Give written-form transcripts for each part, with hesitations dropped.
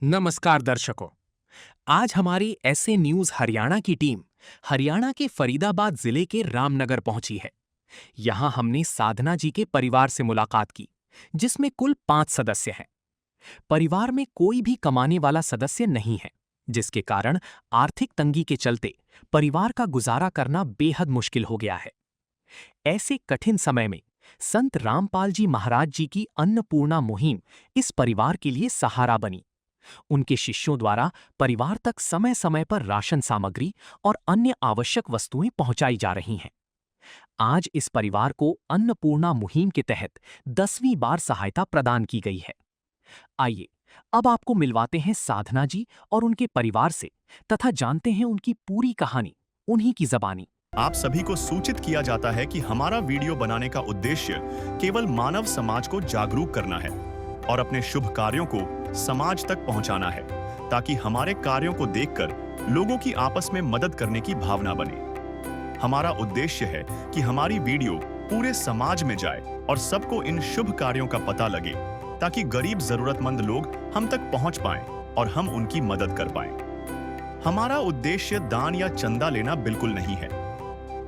नमस्कार दर्शकों। आज हमारी ऐसे न्यूज हरियाणा की टीम हरियाणा के फरीदाबाद जिले के रामनगर पहुंची है। यहां हमने साधना जी के परिवार से मुलाकात की, जिसमें कुल 5 सदस्य हैं। परिवार में कोई भी कमाने वाला सदस्य नहीं है, जिसके कारण आर्थिक तंगी के चलते परिवार का गुजारा करना बेहद मुश्किल हो गया है। ऐसे कठिन समय में संत रामपाल जी महाराज जी की अन्नपूर्णा मुहिम इस परिवार के लिए सहारा बनी। उनके शिष्यों द्वारा परिवार तक समय समय पर राशन सामग्री और अन्य आवश्यक वस्तुएं पहुंचाई जा रही हैं। आज इस परिवार को अन्नपूर्णा मुहिम के तहत 10वीं बार सहायता प्रदान की गई है। आइए अब आपको मिलवाते हैं साधना जी और उनके परिवार से तथा जानते हैं उनकी पूरी कहानी उन्हीं की जबानी। आप सभी को सूचित किया जाता है कि हमारा वीडियो बनाने का उद्देश्य केवल मानव समाज को जागरूक करना है और अपने शुभ कार्यों को समाज तक पहुंचाना है, ताकि हमारे कार्यों को देखकर लोगों की आपस में मदद करने की भावना बने। हमारा उद्देश्य है कि हमारी वीडियो पूरे समाज में जाए और सबको इन शुभ कार्यों का पता लगे, ताकि गरीब जरूरतमंद लोग हम तक पहुंच पाएं और हम उनकी मदद कर पाएं। हमारा उद्देश्य दान या चंदा लेना बिल्कुल नहीं है।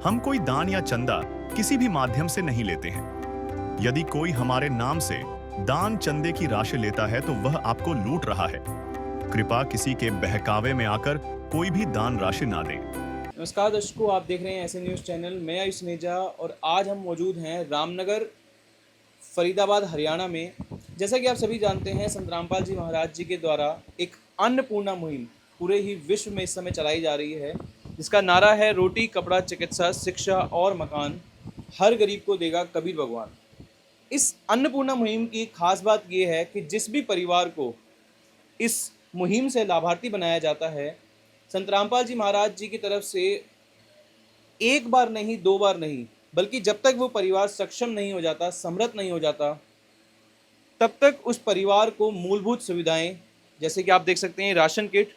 हम कोई दान या चंदा किसी भी माध्यम से नहीं लेते हैं। यदि कोई हमारे नाम से दान चंदे की राशि लेता है तो वह आपको लूट रहा है। कृपया किसी के बहकावे में आकर कोई भी दान राशि ना दें। नमस्कार दर्शकों, आप देख रहे हैं ऐसे न्यूज़ चैनल। मैं आयुष नेजा और आज हम मौजूद हैं रामनगर फरीदाबाद हरियाणा में। जैसा कि आप सभी जानते हैं, संत रामपाल जी महाराज जी के द्वारा एक अन्नपूर्णा मुहिम पूरे ही विश्व में इस समय चलाई जा रही है, जिसका नारा है रोटी कपड़ा चिकित्सा शिक्षा और मकान, हर गरीब को देगा कबीर भगवान। इस अन्नपूर्णा मुहिम की खास बात यह है कि जिस भी परिवार को इस मुहिम से लाभार्थी बनाया जाता है, संत रामपाल जी महाराज जी की तरफ से एक बार नहीं, 2 बार नहीं, बल्कि जब तक वो परिवार सक्षम नहीं हो जाता, समृद्ध नहीं हो जाता, तब तक उस परिवार को मूलभूत सुविधाएं, जैसे कि आप देख सकते हैं राशन किट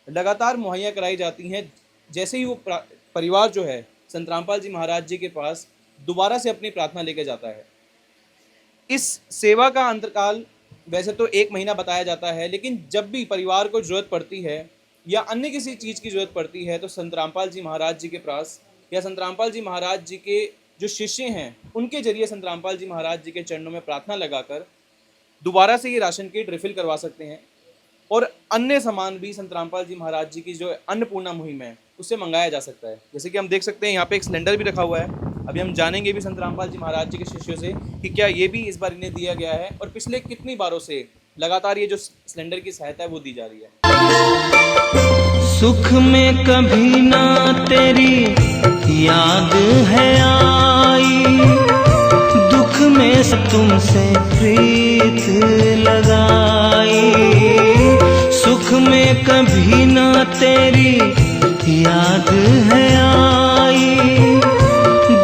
लगातार मुहैया कराई जाती हैं। जैसे ही वो परिवार जो है संत रामपाल जी महाराज जी के पास दोबारा से अपनी प्रार्थना लेकर जाता है। इस सेवा का अंतकाल वैसे तो 1 महीना बताया जाता है, लेकिन जब भी परिवार को ज़रूरत पड़ती है या अन्य किसी चीज़ की ज़रूरत पड़ती है तो संत रामपाल जी महाराज जी के पास या संत रामपाल जी महाराज जी के जो शिष्य हैं उनके जरिए संत रामपाल जी महाराज जी के चरणों में प्रार्थना लगाकर दोबारा से ये राशन किट रिफ़िल करवा सकते हैं और अन्य सामान भी संत रामपाल जी महाराज जी की जो अन्नपूर्णा मुहिम है उससे मंगाया जा सकता है। जैसे कि हम देख सकते हैं यहाँ पे एक सिलेंडर भी रखा हुआ है। अभी हम जानेंगे भी संत रामपाल जी महाराज जी के शिष्यों से कि क्या ये भी इस बार इन्हें दिया गया है और पिछले कितनी बारों से लगातार ये जो सिलेंडर की सहायता है वो दी जा रही है। सुख में कभी ना तेरी याद है आई, दुख में तुमसे प्रीत लगाई। सुख में कभी ना तेरी याद है आई,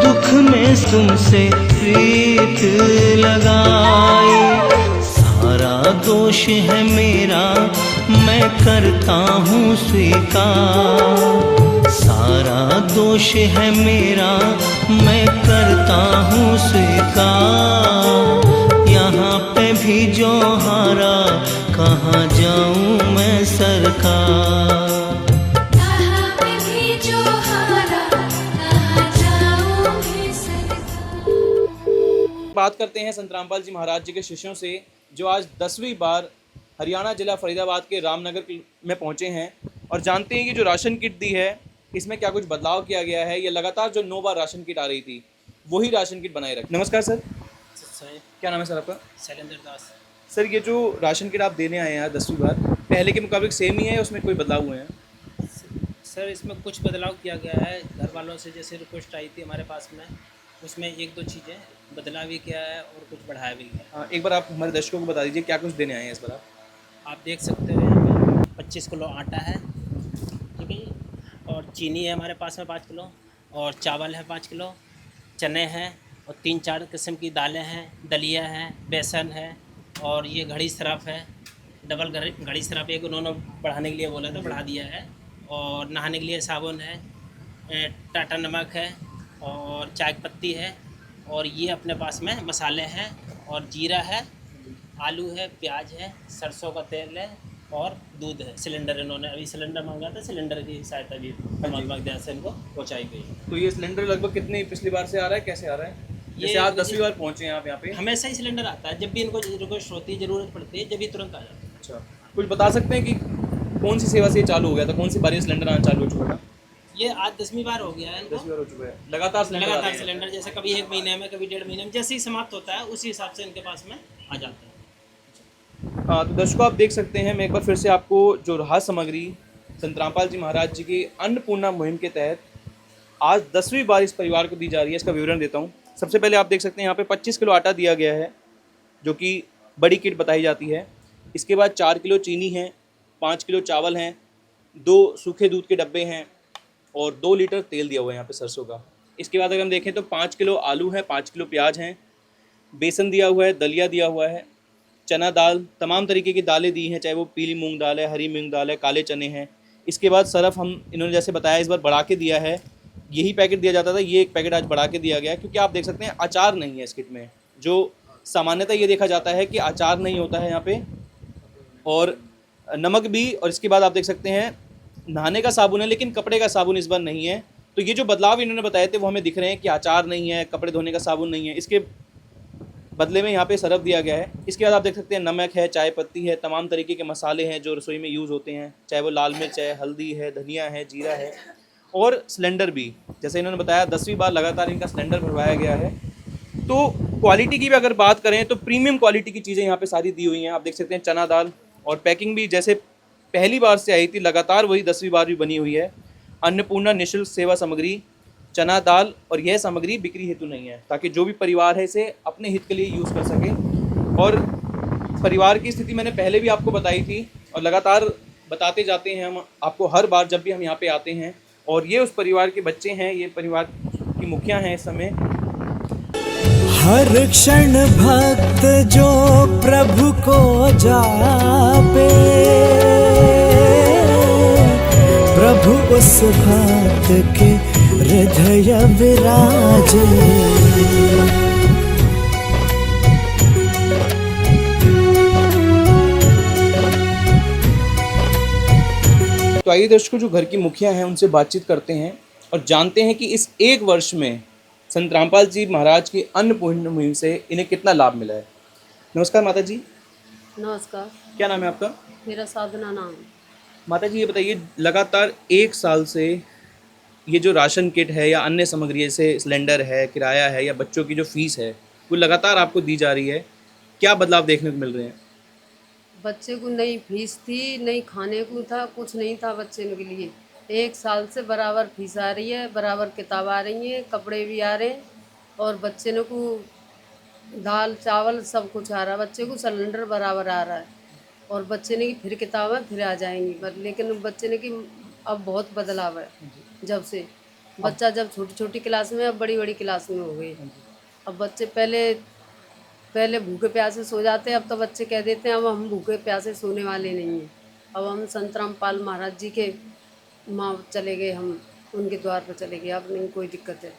दुख में तुमसे प्रीत लगाई। सारा दोष है मेरा मैं करता हूँ स्वीकार, सारा दोष है मेरा मैं करता हूँ स्वीकार। यहाँ पे भी जो हारा कहाँ जाऊँ मैं सरकार। बात करते हैं संत रामपाल जी महाराज जी के शिष्यों से, जो आज 10वीं बार हरियाणा जिला फरीदाबाद के रामनगर में पहुंचे हैं और जानते हैं कि जो राशन किट दी है इसमें क्या कुछ बदलाव किया गया है। ये लगातार जो 9 बार राशन किट आ रही थी वही राशन किट बनाए रखें। नमस्कार सर। क्या नाम है सर आपका? शैलेंद्र दास। सर, ये जो राशन किट आप देने आए हैं 10वीं बार, पहले के मुकाबले सेम ही है, उसमें कोई बदलाव हुए हैं? सर, इसमें कुछ बदलाव किया गया है। घर वालों से जैसे रिक्वेस्ट आई थी हमारे पास में, उसमें 1-2 चीज़ें बदलाव भी किया है और कुछ बढ़ाया भी है। हाँ, एक बार आप हमारे दर्शकों को बता दीजिए क्या कुछ देने आए हैं इस बार आप देख सकते हो यहाँ पे 25 किलो आटा है, ठीक है, और चीनी है हमारे पास में 5 किलो, और चावल है 5 किलो, चने हैं और 3-4 किस्म की दालें हैं, दलिया है, बेसन है, और ये घड़ी शराब है, डबल घड़ी शराब एक उन्होंने बढ़ाने के लिए बोला था, बढ़ा दिया है। और नहाने के लिए साबुन है, टाटा नमक है और चाय पत्ती है, और ये अपने पास में मसाले हैं और जीरा है, आलू है, प्याज है, सरसों का तेल है और दूध है। सिलेंडर इन्होंने अभी सिलेंडर मांगा था, सिलेंडर की सहायता भी परमात्मा की दया से इनको पहुँचाई गई। तो ये सिलेंडर लगभग कितनी पिछली बार से आ रहा है, कैसे आ रहा है? जैसे आज 10वीं बार पहुंचे हैं आप यहाँ पे। हमेशा ही सिलेंडर आता है, जब भी इनको रिक्वेस्ट होती है, ज़रूरत पड़ती है, जब भी तुरंत आ जाता है। अच्छा, कुछ बता सकते हैं कि कौन सी सेवा से ये चालू हो गया था, कौन सी बार ये सिलेंडर आना चालू हो चुका था? ये आज 10वीं बार हो गया है इनको। 10वीं बार हो चुका है, लगातार सिलेंडर आ रहे लगातार हैं। सिलेंडर, जैसे कभी 1 महीने में, कभी 1.5 महीने में, जैसे ही समाप्त होता है उसी हिसाब से इनके पास में आ जाते हैं। हाँ, तो दर्शकों आप देख सकते हैं, मैं एक बार फिर से आपको जो राहत सामग्री संत रामपाल जी महाराज जी की अन्नपूर्णा मुहिम के तहत आज 10वीं बार इस परिवार को दी जा रही है, इसका विवरण देता हूँ। सबसे पहले आप देख सकते हैं यहाँ पे 25 किलो आटा दिया गया है, जो कि बड़ी किट बताई जाती है। इसके बाद 4 किलो चीनी है, 5 किलो चावल हैं, 2 सूखे दूध के डब्बे हैं और 2 लीटर तेल दिया हुआ है यहाँ पे सरसों का। इसके बाद अगर हम देखें तो 5 किलो आलू हैं, 5 किलो प्याज हैं, बेसन दिया हुआ है, दलिया दिया हुआ है, चना दाल, तमाम तरीके की दालें दी हैं, चाहे वो पीली मूंग दाल है, हरी मूंग दाल है, काले चने हैं। इसके बाद सरफ हम इन्होंने जैसे बताया इस बार बढ़ा के दिया है, यही पैकेट दिया जाता था, ये एक पैकेट आज बढ़ा के दिया गया है, क्योंकि आप देख सकते हैं अचार नहीं है इस किट में। जो सामान्यतः ये देखा जाता है कि अचार नहीं होता है यहाँ पे, और नमक भी। और इसके बाद आप देख सकते हैं नहाने का साबुन है, लेकिन कपड़े का साबुन इस बार नहीं है। तो ये जो बदलाव इन्होंने बताए थे वो हमें दिख रहे हैं कि अचार नहीं है, कपड़े धोने का साबुन नहीं है, इसके बदले में यहाँ पे सरफ दिया गया है। इसके बाद आप देख सकते हैं नमक है, चाय पत्ती है, तमाम तरीके के मसाले हैं जो रसोई में यूज़ होते हैं, चाहे वो लाल मिर्च है, हल्दी है, धनिया है, जीरा है, और सिलेंडर भी। जैसे इन्होंने बताया 10वीं बार लगातार इनका सिलेंडर भरवाया गया है। तो क्वालिटी की भी अगर बात करें तो प्रीमियम क्वालिटी की चीज़ें यहाँ पे सारी दी हुई हैं। आप देख सकते हैं चना दाल, और पैकिंग भी जैसे पहली बार से आई थी लगातार वही 10वीं बार भी बनी हुई है। अन्नपूर्णा निःशुल्क सेवा सामग्री, चना दाल, और यह सामग्री बिक्री हेतु नहीं है, ताकि जो भी परिवार है इसे अपने हित के लिए यूज़ कर सके। और परिवार की स्थिति मैंने पहले भी आपको बताई थी और लगातार बताते जाते हैं हम आपको हर बार जब भी हम यहाँ पे आते हैं। और ये उस परिवार के बच्चे हैं, ये परिवार की मुखिया हैं इस समय। हर क्षण भक्त जो प्रभु को जापे, प्रभु उस भक्त के हृदय विराजे। तो आइए दर्शकों, जो घर की मुखिया हैं उनसे बातचीत करते हैं और जानते हैं कि इस एक वर्ष में संत रामपाल जी महाराज की अन्नपूर्णा मुहिम से इन्हें कितना लाभ मिला है। नमस्कार माता जी। नमस्कार, क्या नाम है आपका? मेरा साधना नाम है। माता जी ये बताइए, लगातार 1 साल से ये जो राशन किट है या अन्य सामग्री जैसे सिलेंडर है, किराया है, या बच्चों की जो फीस है, वो लगातार आपको दी जा रही है, क्या बदलाव देखने को मिल रहे हैं? बच्चे को नई फीस थी, नई खाने को था, कुछ नहीं था बच्चे के लिए। 1 साल से बराबर फीस आ रही है, बराबर किताब आ रही हैं, कपड़े भी आ रहे हैं, और बच्चे ने को दाल चावल सब कुछ आ रहा है। बच्चे को सिलेंडर बराबर आ रहा है, और बच्चे ने की फिर किताबें फिर आ जाएंगी। लेकिन बच्चे ने की अब बहुत बदलाव है, जब से बच्चा जब छोटी छोटी क्लास में, अब बड़ी बड़ी क्लास में हो गई। अब बच्चे पहले भूखे प्यासे सो जाते, अब तो बच्चे कह देते हैं अब हम भूखे प्यासे सोने वाले नहीं हैं, अब हम संत रामपाल महाराज जी के माँ चले गए, हम उनके द्वार पर चले गए, अब नहीं कोई दिक्कत है।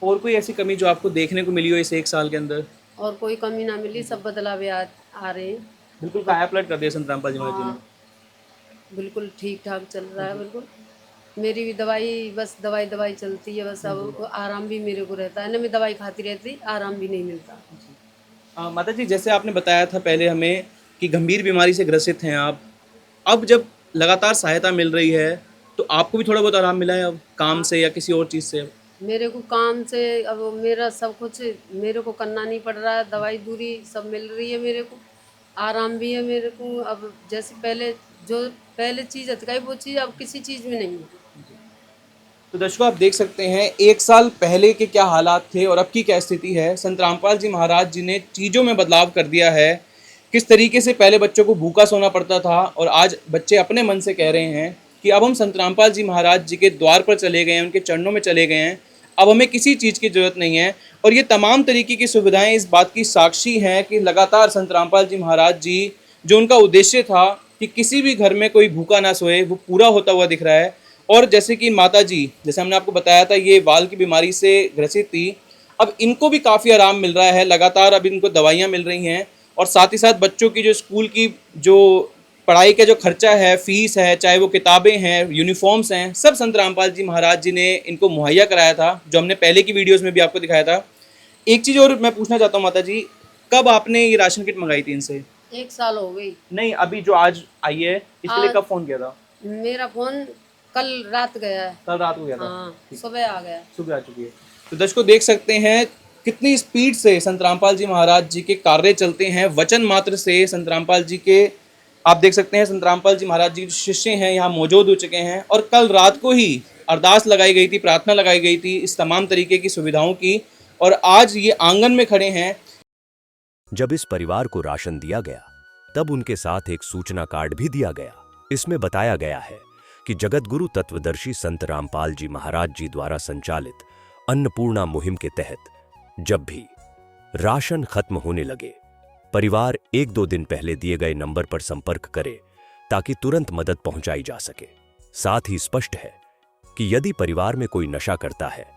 और कोई ऐसी कमी जो आपको देखने को मिली हो इस 1 साल के अंदर? और कोई कमी ना मिली, सब बदलाव आ रहे हैं। बिल्कुल काया पलट कर दिया संत रामपाल जी महाराज जी ने। हाँ, बिल्कुल ठीक ठाक चल रहा है। बिल्कुल मेरी भी बस दवाई चलती है, बस अब आराम भी मेरे को रहता है ना, मैं दवाई खाती रहती, आराम भी नहीं मिलता। माता जी जैसे आपने बताया था पहले हमें कि गंभीर बीमारी से ग्रसित हैं आप, अब जब लगातार सहायता मिल रही है तो आपको भी थोड़ा बहुत आराम मिला है अब काम से या किसी और चीज़ से? मेरे को काम से अब मेरा सब कुछ मेरे को करना नहीं पड़ रहा है, दवाई दूरी सब मिल रही है, मेरे को आराम भी है मेरे को। अब जैसे पहले चीज़ अटकाई वो चीज़ अब किसी चीज़ में नहीं है। तो दर्शकों आप देख सकते हैं 1 साल पहले के क्या हालात थे और अब की क्या स्थिति है। संत रामपाल जी महाराज जी ने चीज़ों में बदलाव कर दिया है। किस तरीके से पहले बच्चों को भूखा सोना पड़ता था और आज बच्चे अपने मन से कह रहे हैं कि अब हम संत रामपाल जी महाराज जी के द्वार पर चले गए हैं, उनके चरणों में चले गए हैं, अब हमें किसी चीज़ की ज़रूरत नहीं है। और ये तमाम तरीके की सुविधाएं इस बात की साक्षी हैं कि लगातार संत रामपाल जी महाराज जी जो उनका उद्देश्य था कि किसी भी घर में कोई भूखा ना सोए, वो पूरा होता हुआ दिख रहा है। और जैसे कि माता जी, जैसे हमने आपको बताया था, ये वाल की बीमारी से ग्रसित थी, अब इनको भी काफ़ी आराम मिल रहा है, लगातार अब इनको दवाइयाँ मिल रही हैं। और साथ ही साथ बच्चों की जो स्कूल की जो पढ़ाई का जो खर्चा है, फीस है, चाहे वो किताबें हैं, यूनिफॉर्म्स हैं, सब संत रामपाल जी महाराज जी ने इनको मुहैया कराया था, जो हमने पहले की वीडियोस में भी आपको दिखाया था। एक चीज़ और मैं पूछना चाहता हूँ माता जी, कब आपने ये राशन किट मंगाई थी इनसे? 1 साल हो गई। नहीं, अभी जो आज आई है इसके लिए आज- कब फ़ोन किया था? मेरा फोन कल रात गया है। कल रात को गया था। हाँ, सुबह आ गया। सुबह आ चुकी है। तो दर्शकों देख सकते हैं कितनी स्पीड से संत रामपाल जी महाराज जी के कार्य चलते हैं। वचन मात्र से संत रामपाल जी के, आप देख सकते हैं संत रामपाल जी महाराज जी के शिष्य हैं यहाँ मौजूद हो चुके हैं, और कल रात को ही अरदास लगाई गई थी, प्रार्थना लगाई गई थी इस तमाम तरीके की सुविधाओं की, और आज ये आंगन में खड़े हैं। जब इस परिवार को राशन दिया गया तब उनके साथ एक सूचना कार्ड भी दिया गया। इसमें बताया गया है कि जगतगुरु तत्वदर्शी संत रामपाल जी महाराज जी द्वारा संचालित अन्नपूर्णा मुहिम के तहत जब भी राशन खत्म होने लगे, परिवार 1-2 दिन पहले दिए गए नंबर पर संपर्क करे ताकि तुरंत मदद पहुंचाई जा सके। साथ ही स्पष्ट है कि यदि परिवार में कोई नशा करता है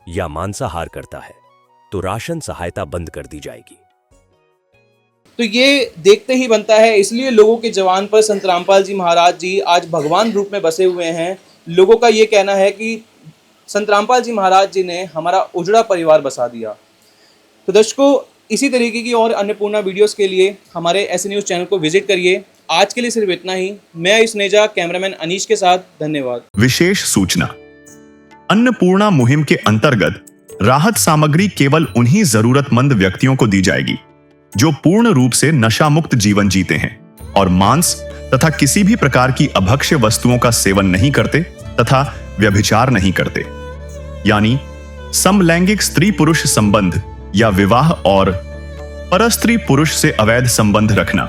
या मांसाहार करता है तो राशन सहायता बंद कर दी जाएगी। तो ये देखते ही बनता है, इसलिए लोगों के जवान पर संत रामपाल जी महाराज जी आज भगवान रूप में बसे हुए हैं। लोगों का ये कहना है कि संत रामपाल जी महाराज जी ने हमारा उजड़ा परिवार बसा दिया। तो दर्शकों, इसी तरीके की और अन्नपूर्णा वीडियोस के लिए हमारे ऐसे न्यूज़ चैनल को विजिट करिए। आज के लिए सिर्फ इतना ही। मैं आयुष नेजा, कैमरामैन अनीश के साथ, धन्यवाद। विशेष सूचना, अन्नपूर्णा मुहिम के अंतर्गत राहत सामग्री केवल उन्हीं जरूरतमंद व्यक्तियों को दी जाएगी जो पूर्ण रूप से नशा मुक्त जीवन जीते हैं और मांस तथा किसी भी प्रकार की अभक्ष्य वस्तुओं का सेवन नहीं करते तथा व्यभिचार नहीं करते, यानी समलैंगिक स्त्री पुरुष संबंध या विवाह और परस्त्री पुरुष से अवैध संबंध रखना।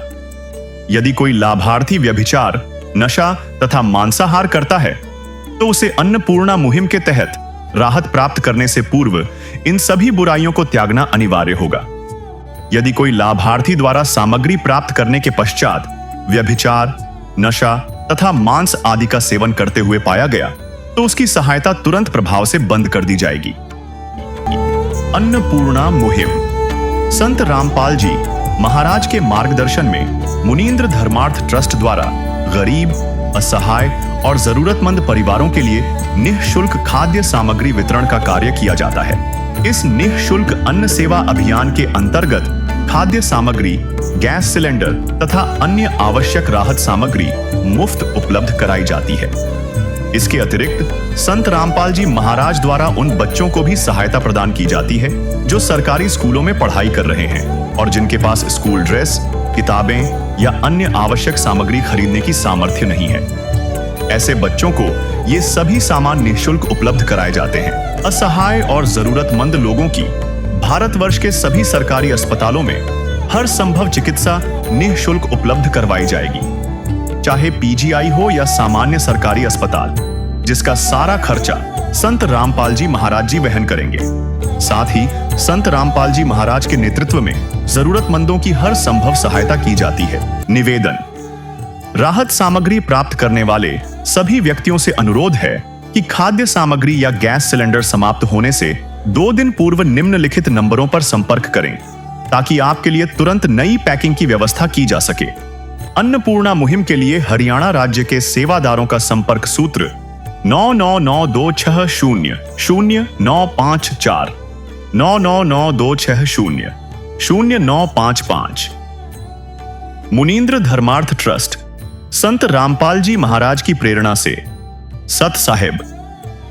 यदि कोई लाभार्थी व्यभिचार, नशा तथा मांसाहार करता है तो उसे अन्नपूर्णा मुहिम के तहत राहत प्राप्त करने से पूर्व इन सभी बुराइयों को त्यागना अनिवार्य होगा। यदि कोई लाभार्थी द्वारा सामग्री प्राप्त करने के पश्चात व्यभिचार, नशा तथा मांस आदि का सेवन करते हुए पाया गया तो उसकी सहायता तुरंत प्रभाव से बंद कर दी जाएगी। अन्नपूर्णा मुहिम संत रामपाल जी महाराज के मार्गदर्शन में मुनींद्र धर्मार्थ ट्रस्ट द्वारा गरीब, असहाय और जरूरतमंद परिवारों के लिए निःशुल्क खाद्य सामग्री वितरण का कार्य किया जाता है। इस निःशुल्क अन्न सेवा अभियान के अंतर्गत खाद्य सामग्री, गैस सिलेंडर तथा अन्य आवश्यक राहत सामग्री मुफ्त उपलब्ध कराई जाती है। इसके अतिरिक्त संत रामपाल जी महाराज द्वारा उन बच्चों को भी सहायता प्रदान की जाती है जो सरकारी स्कूलों में पढ़ाई कर रहे हैं और जिनके पास स्कूल ड्रेस, किताबें या अन्य आवश्यक सामग्री खरीदने की सामर्थ्य नहीं है। ऐसे बच्चों को ये सभी सामान निःशुल्क उपलब्ध कराए जाते हैं। असहाय और जरूरतमंद लोगों की भारतवर्ष के सभी सरकारी अस्पतालों में हर संभव चिकित्सा निःशुल्क उपलब्ध करवाई जाएगी, चाहे पीजीआई हो या सामान्य सरकारी अस्पताल, जिसका सारा खर्चा संत रामपाल जी महाराज जी वहन करेंगे। साथ ही संत रामपाल जी महाराज के नेतृत्व में जरूरतमंदों की हर संभव सहायता की जाती है। निवेदन, राहत सामग्री प्राप्त करने वाले सभी व्यक्तियों से अनुरोध है कि खाद्य सामग्री या गैस सिलेंडर समाप्त होने से 2 दिन पूर्व निम्नलिखित नंबरों पर संपर्क करें ताकि आपके लिए तुरंत नई पैकिंग की व्यवस्था की जा सके। अन्नपूर्णा मुहिम के लिए हरियाणा राज्य के सेवादारों का संपर्क सूत्र 9992600954 9992600955। मुनींद्र धर्मार्थ ट्रस्ट संत रामपाल जी महाराज की प्रेरणा से सत साहिब